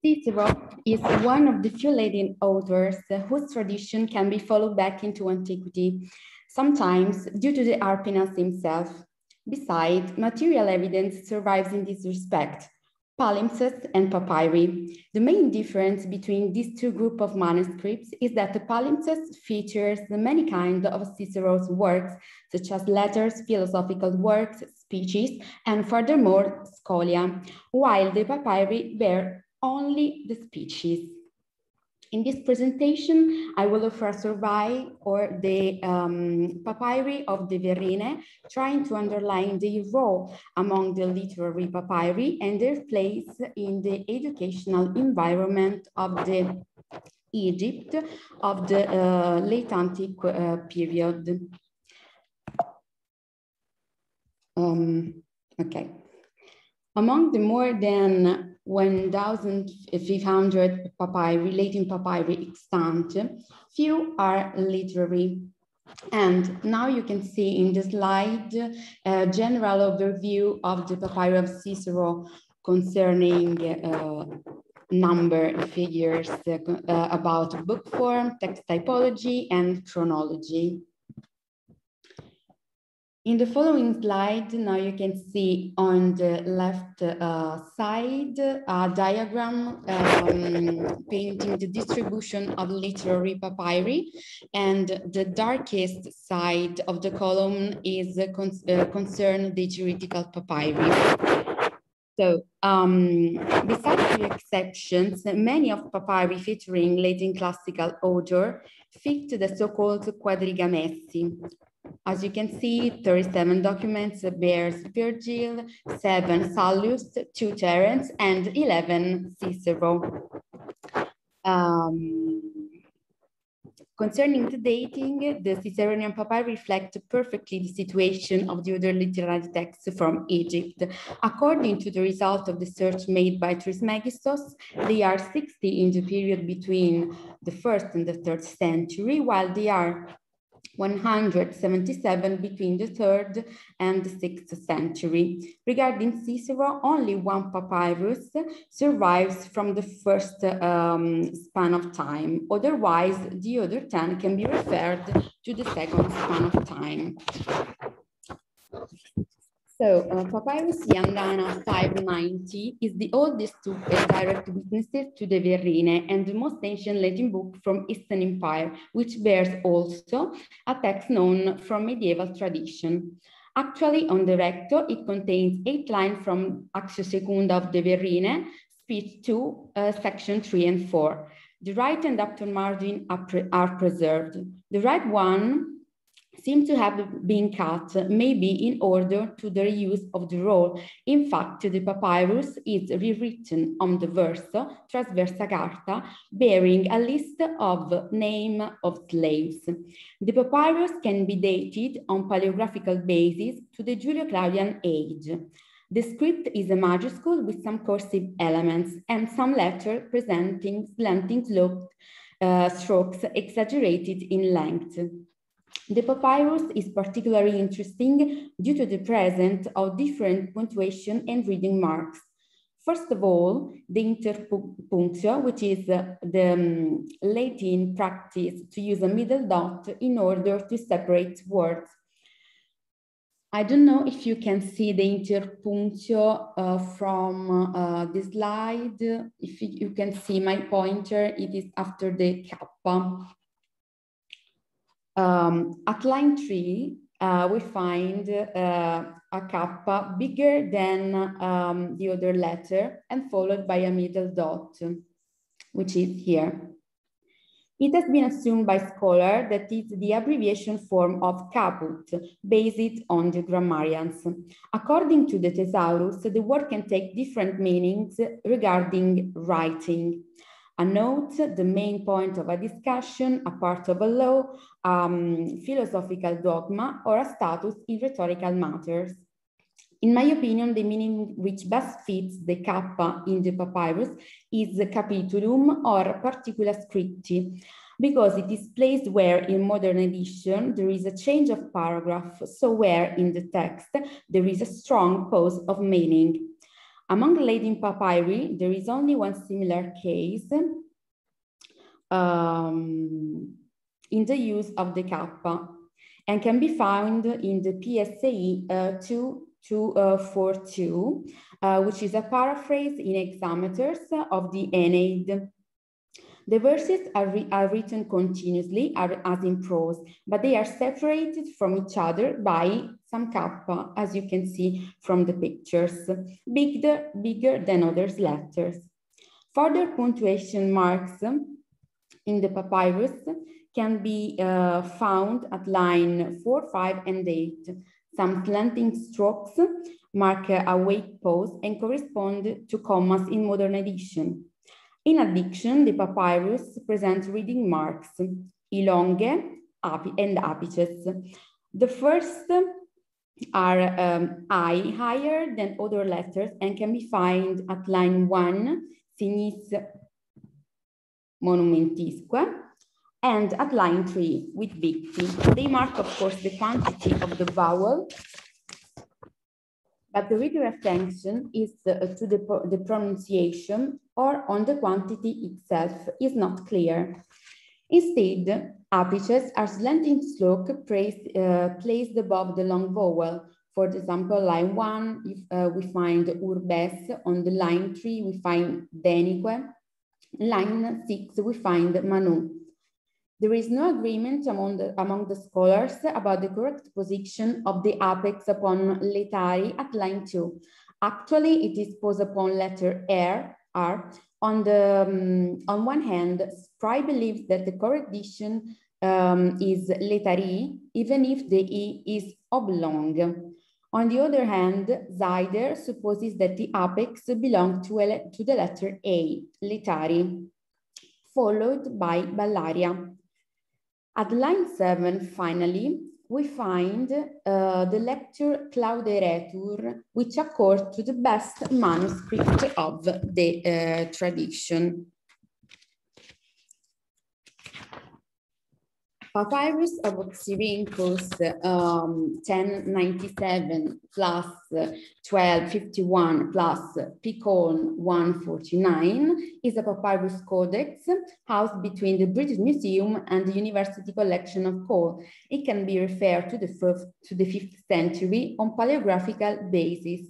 Cicero is one of the few Latin authors whose tradition can be followed back into antiquity, sometimes due to the Arpinus himself. Besides, material evidence survives in this respect, palimpsest and papyri. The main difference between these two groups of manuscripts is that the palimpsest features many kinds of Cicero's works, such as letters, philosophical works, speeches, and furthermore, scholia, while the papyri bear only the speeches. In this presentation, I will offer a survey or the papyri of the Verrinae, trying to underline their role among the literary papyri and their place in the educational environment of the Egypt of the late antique period. Okay. Among the more than 1,500 papyri, Latin papyri extant, few are literary. And now you can see in the slide a general overview of the papyri of Cicero concerning number figures about book form, text typology, and chronology. In the following slide, now you can see on the left side a diagram painting the distribution of literary papyri, and the darkest side of the column is concern the juridical papyri. So, besides the exceptions, many of papyri featuring Latin classical author fit the so-called quadrigamessi. As you can see, 37 documents bears Virgil, 7 Sallust, 2 Terence, and 11 Cicero. Concerning the dating, the Ciceronian papyri reflect perfectly the situation of the other literary texts from Egypt. According to the result of the search made by Trismegistos, they are 60 in the period between the 1st and the 3rd century, while they are 177 between the 3rd and the 6th century. Regarding Cicero, only one papyrus survives from the first span of time. Otherwise, the other 10 can be referred to the second span of time. So, Papyrus Yandana 590 is the oldest direct witnesses to the Verrinae and the most ancient Latin book from Eastern Empire, which bears also a text known from medieval tradition. Actually, on the recto, it contains 8 lines from Actio Secunda of the Verrinae, speech 2, section 3 and 4. The right and upper margin are preserved. The right one seem to have been cut, maybe in order to the reuse of the roll. In fact, the papyrus is rewritten on the verso, transversa carta, bearing a list of names of slaves. The papyrus can be dated on paleographical basis to the Julio-Claudian age. The script is a majuscule with some cursive elements and some letters presenting slanting strokes exaggerated in length. The papyrus is particularly interesting due to the presence of different punctuation and reading marks. First of all, the interpunctio, which is the Latin practice to use a middle dot in order to separate words. I don't know if you can see the interpunctio from the slide. If you can see my pointer, it is after the kappa. At line 3, we find a kappa bigger than the other letter and followed by a middle dot, which is here. It has been assumed by scholars that it's the abbreviation form of caput, based on the grammarians. According to the Thesaurus, the word can take different meanings regarding writing. A note, the main point of a discussion, a part of a law, philosophical dogma, or a status in rhetorical matters. In my opinion, the meaning which best fits the kappa in the papyrus is the capitulum or particula scripti, because it is placed where in modern edition there is a change of paragraph, so where in the text there is a strong pause of meaning. Among Latin papyri, there is only one similar case in the use of the kappa, and can be found in the PSAE 2242, which is a paraphrase in hexameters of the Aeneid. The verses are written continuously as in prose, but they are separated from each other by some kappa, as you can see from the pictures, bigger than other letters. Further punctuation marks in the papyrus can be found at line 4, 5, and 8. Some slanting strokes mark a wake pause and correspond to commas in modern edition. In addition, the papyrus presents reading marks, ilonge and apices. The first are I higher than other letters and can be found at line 1, signis monumentisque, and at line 3 with victi. They mark, of course, the quantity of the vowel, but the reader attention is to the pronunciation or on the quantity itself is not clear. Instead, apices are slanting stroke placed above the long vowel. For example, line 1, we find urbes. On the line 3, we find denique. Line 6, we find manu. There is no agreement among the scholars about the correct position of the apex upon letari at line 2. Actually, it is posed upon letter R. On one hand, Spry believes that the correct addition is letari, even if the E is oblong. On the other hand, Zyder supposes that the apex belongs to the letter A, letari, followed by Ballaria. At line 7, finally, we find the lecture Clauderetur, which accords to the best manuscript of the tradition. Papyrus of Oxyrhynchus 1097 plus 1251 plus Picon 149 is a papyrus codex housed between the British Museum and the University Collection of Cole. It can be referred to the 5th century on paleographical basis.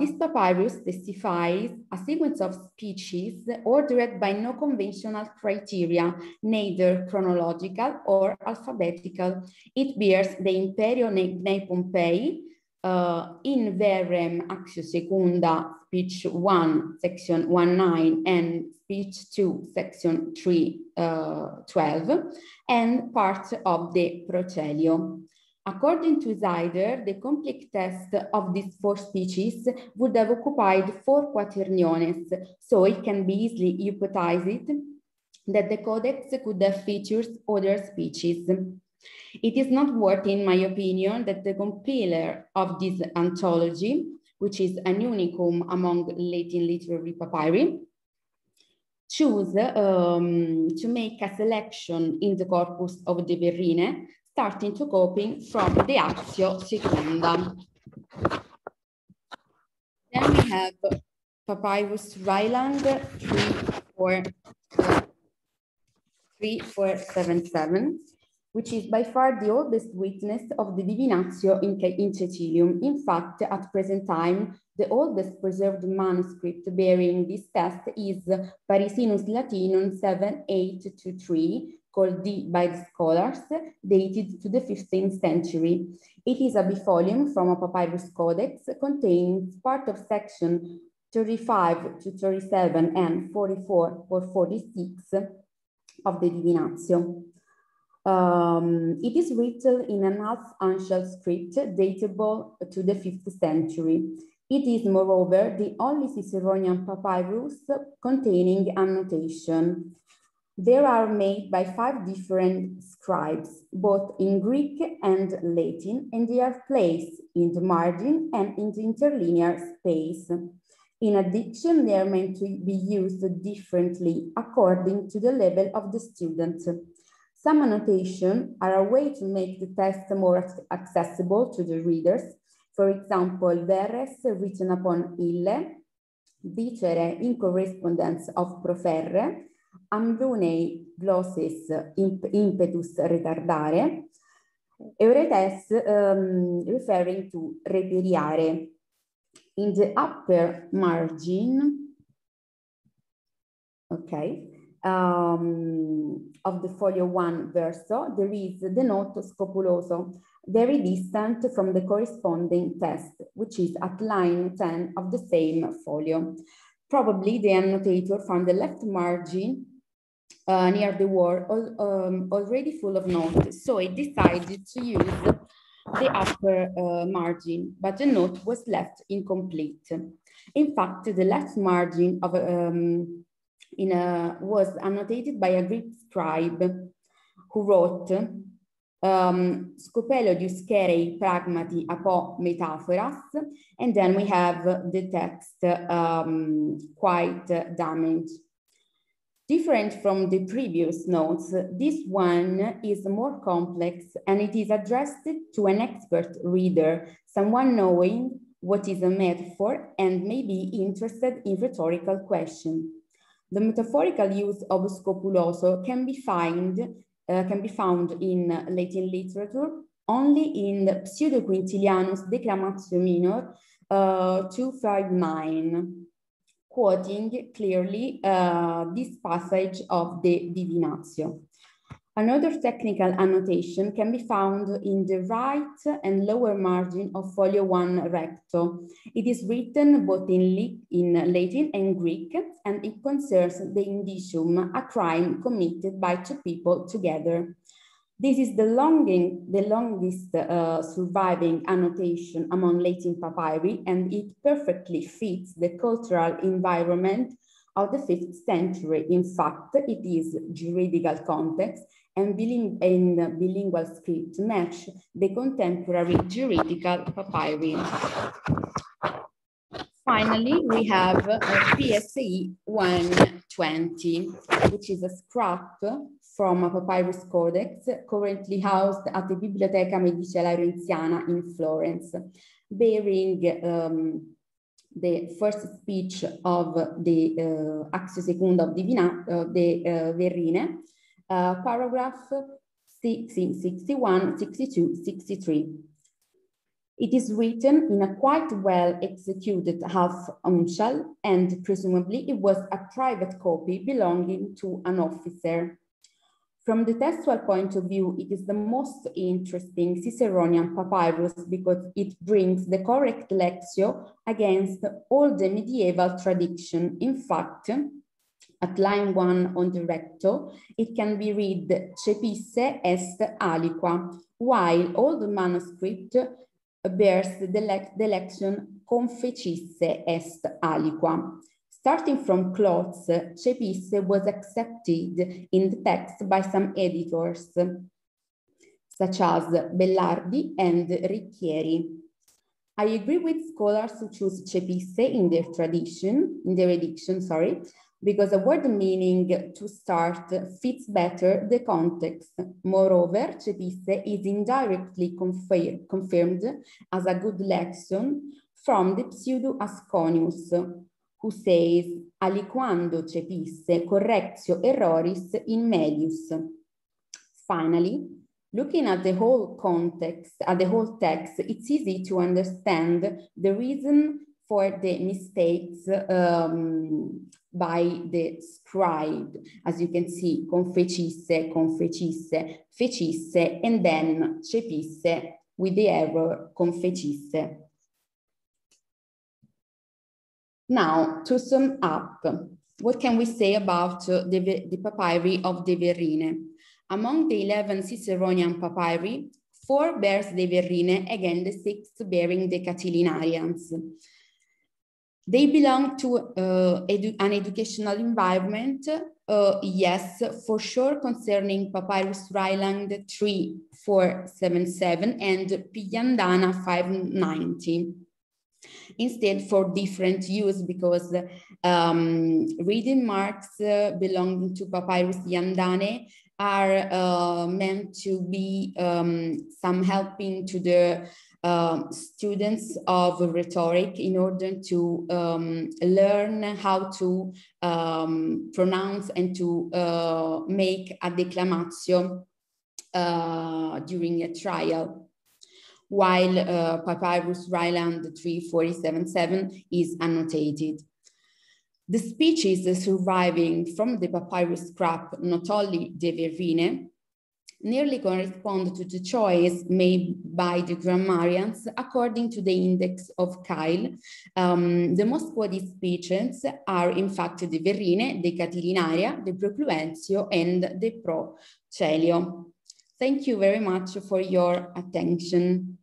This papyrus testifies a sequence of species ordered by no conventional criteria, neither chronological or alphabetical. It bears the Imperio nei Pompei, in verrem actio secunda, speech 1, section 19, and speech 2, section 312, and part of the Procellio. According to Zyder, the complete text of these 4 species would have occupied 4 quaterniones, so it can be easily hypothesized that the codex could have featured other species. It is noteworthy, in my opinion, that the compiler of this anthology, which is an unicum among Latin literary papyri, chose to make a selection in the corpus of the Verrinae, starting to copying from the Actio Secunda. Then we have Papyrus Ryland 3477, which is by far the oldest witness of the Divinatio in Caecilium. In fact, at present time, the oldest preserved manuscript bearing this text is Parisinus Latinum 7823, called D by the scholars, dated to the 15th century. It is a bifolio from a papyrus codex containing part of section 35 to 37 and 44 or 46 of the Divinatio. It is written in an half-uncial script datable to the 5th century. It is, moreover, the only Ciceronian papyrus containing annotation. They are made by 5 different scribes, both in Greek and Latin, and they are placed in the margin and in the interlinear space. In addition, they are meant to be used differently according to the level of the student. Some annotations are a way to make the text more accessible to the readers, For example, Verres written upon ille, dicere in correspondence of proferre, Ambrunei glosses impetus retardare, Euretes referring to reperiare. In the upper margin, okay, of the folio 1 verso, there is the note scopuloso, very distant from the corresponding text, which is at line 10 of the same folio. Probably the annotator found the left margin near the word already full of notes, so it decided to use the upper margin, but the note was left incomplete. In fact, the left margin of was annotated by a Greek scribe who wrote Scopelodius cerei pragmati apo metaphoras, and then we have the text quite damaged. Different from the previous notes, this one is more complex and it is addressed to an expert reader, someone knowing what is a metaphor and may be interested in rhetorical questions. The metaphorical use of scopuloso can be found in Latin literature only in Pseudo-Quintilianus Declamatio Minor 259, quoting clearly this passage of the Divinatio. Another technical annotation can be found in the right and lower margin of folio 1 recto. It is written both in Latin and Greek, and it concerns the indicium, a crime committed by two people together. This is the longest surviving annotation among Latin papyri, and it perfectly fits the cultural environment of the 5th century. In fact, it is juridical context and bilingual script match the contemporary juridical papyri. Finally, we have PSE 120, which is a scrap from a papyrus codex currently housed at the Biblioteca Medici Laurenziana in Florence, bearing the first speech of the Actio Secunda of Verrinae, paragraph 61, 62, 63. It is written in a quite well executed half uncial, and presumably it was a private copy belonging to an officer. From the textual point of view, it is the most interesting Ciceronian papyrus because it brings the correct lexio against all the medieval tradition. In fact, at line 1 on the recto, it can be read cepisse est aliqua, while all the manuscript bears the lexion confecisse est aliqua. Starting from clothes, cepisse was accepted in the text by some editors, such as Bellardi and Ricchieri. I agree with scholars who choose cepisse in their ediction, because the word meaning to start fits better the context. Moreover, cepisse is indirectly confirmed as a good lexion from the Pseudo Asconius, who says, aliquando cepisse correctio erroris in medius. Finally, looking at the whole context, at the whole text, it's easy to understand the reason for the mistakes by the scribe. As you can see, confecisse, confecisse, fecisse, and then cepisse with the error confecisse. Now, to sum up, what can we say about the papyri of the Verrinae? Among the 11 Ciceronian papyri, 4 bears the Verrinae, again the 6th bearing the Catilinarians. They belong to an educational environment, yes, for sure, concerning Papyrus Ryland 3477 and Pigliandana 590. Instead, for different use, because reading marks belonging to Papyrus Yandane are meant to be some helping to the students of rhetoric in order to learn how to pronounce and to make a declamatio during a trial, while Papyrus Ryland 3477 is annotated. The speeches surviving from the papyrus scrap, not only the Verrinae, nearly correspond to the choice made by the grammarians according to the index of Kyle. The most quoted speeches are in fact the Verrinae, the Catilinaria, the Procluentio, and the Procelio. Thank you very much for your attention.